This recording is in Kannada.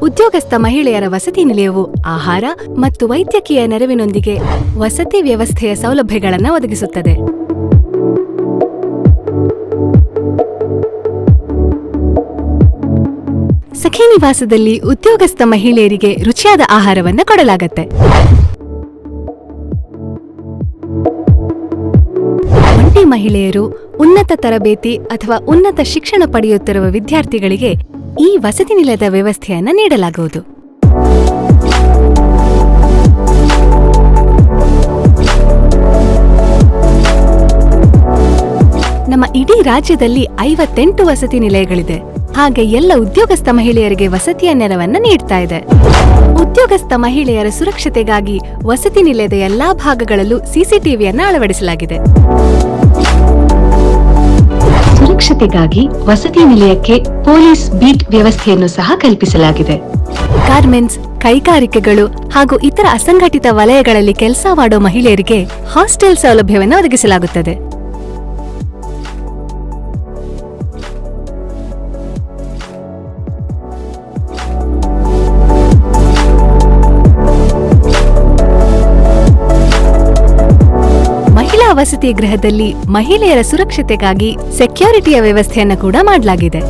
ಉದ್ಯೋಗಸ್ಥ ಮಹಿಳೆಯರ ವಸತಿ ನಿಲಯವು ಆಹಾರ ಮತ್ತು ವೈದ್ಯಕೀಯ ನೆರವಿನೊಂದಿಗೆ ವಸತಿ ವ್ಯವಸ್ಥೆಯ ಸೌಲಭ್ಯಗಳನ್ನು ಒದಗಿಸುತ್ತದೆ. ಸಖಿ ನಿವಾಸದಲ್ಲಿ ಉದ್ಯೋಗಸ್ಥ ಮಹಿಳೆಯರಿಗೆ ರುಚಿಯಾದ ಆಹಾರವನ್ನು ಕೊಡಲಾಗುತ್ತೆ. ಒಂಟಿ ಮಹಿಳೆಯರು, ಉನ್ನತ ತರಬೇತಿ ಅಥವಾ ಉನ್ನತ ಶಿಕ್ಷಣ ಪಡೆಯುತ್ತಿರುವ ವಿದ್ಯಾರ್ಥಿಗಳಿಗೆ ಈ ವಸತಿ ನಿಲಯದ ವ್ಯವಸ್ಥೆಯನ್ನು ನೀಡಲಾಗುವುದು. ನಮ್ಮ ಇಡೀ ರಾಜ್ಯದಲ್ಲಿ 58 ವಸತಿ ನಿಲಯಗಳಿದೆ. ಹಾಗೆ ಎಲ್ಲ ಉದ್ಯೋಗಸ್ಥ ಮಹಿಳೆಯರಿಗೆ ವಸತಿಯ ನೆರವನ್ನ ನೀಡ್ತಾ ಇದೆ. ಉದ್ಯೋಗಸ್ಥ ಮಹಿಳೆಯರ ಸುರಕ್ಷತೆಗಾಗಿ ವಸತಿ ನಿಲಯದ ಎಲ್ಲಾ ಭಾಗಗಳಲ್ಲೂ ಸಿಸಿಟಿವಿಯನ್ನು ಅಳವಡಿಸಲಾಗಿದೆ. ಸುರಕ್ಷತೆಗಾಗಿ ವಸತಿ ನಿಲಯಕ್ಕೆ ಪೊಲೀಸ್ ಬೀಟ್ ವ್ಯವಸ್ಥೆಯನ್ನು ಸಹ ಕಲ್ಪಿಸಲಾಗಿದೆ. ಗಾರ್ಮೆಂಟ್ಸ್, ಕೈಗಾರಿಕೆಗಳು ಹಾಗೂ ಇತರ ಅಸಂಘಟಿತ ವಲಯಗಳಲ್ಲಿ ಕೆಲಸ ಮಾಡೋ ಮಹಿಳೆಯರಿಗೆ ಹಾಸ್ಟೆಲ್ ಸೌಲಭ್ಯವನ್ನು ಒದಗಿಸಲಾಗುತ್ತದೆ. ಮಹಿಳಾ ವಸತಿ ಗೃಹದಲ್ಲಿ ಮಹಿಳೆಯರ ಸುರಕ್ಷತೆಗಾಗಿ ಸೆಕ್ಯೂರಿಟಿಯ ವ್ಯವಸ್ಥೆಯನ್ನು ಕೂಡ ಮಾಡಲಾಗಿದೆ.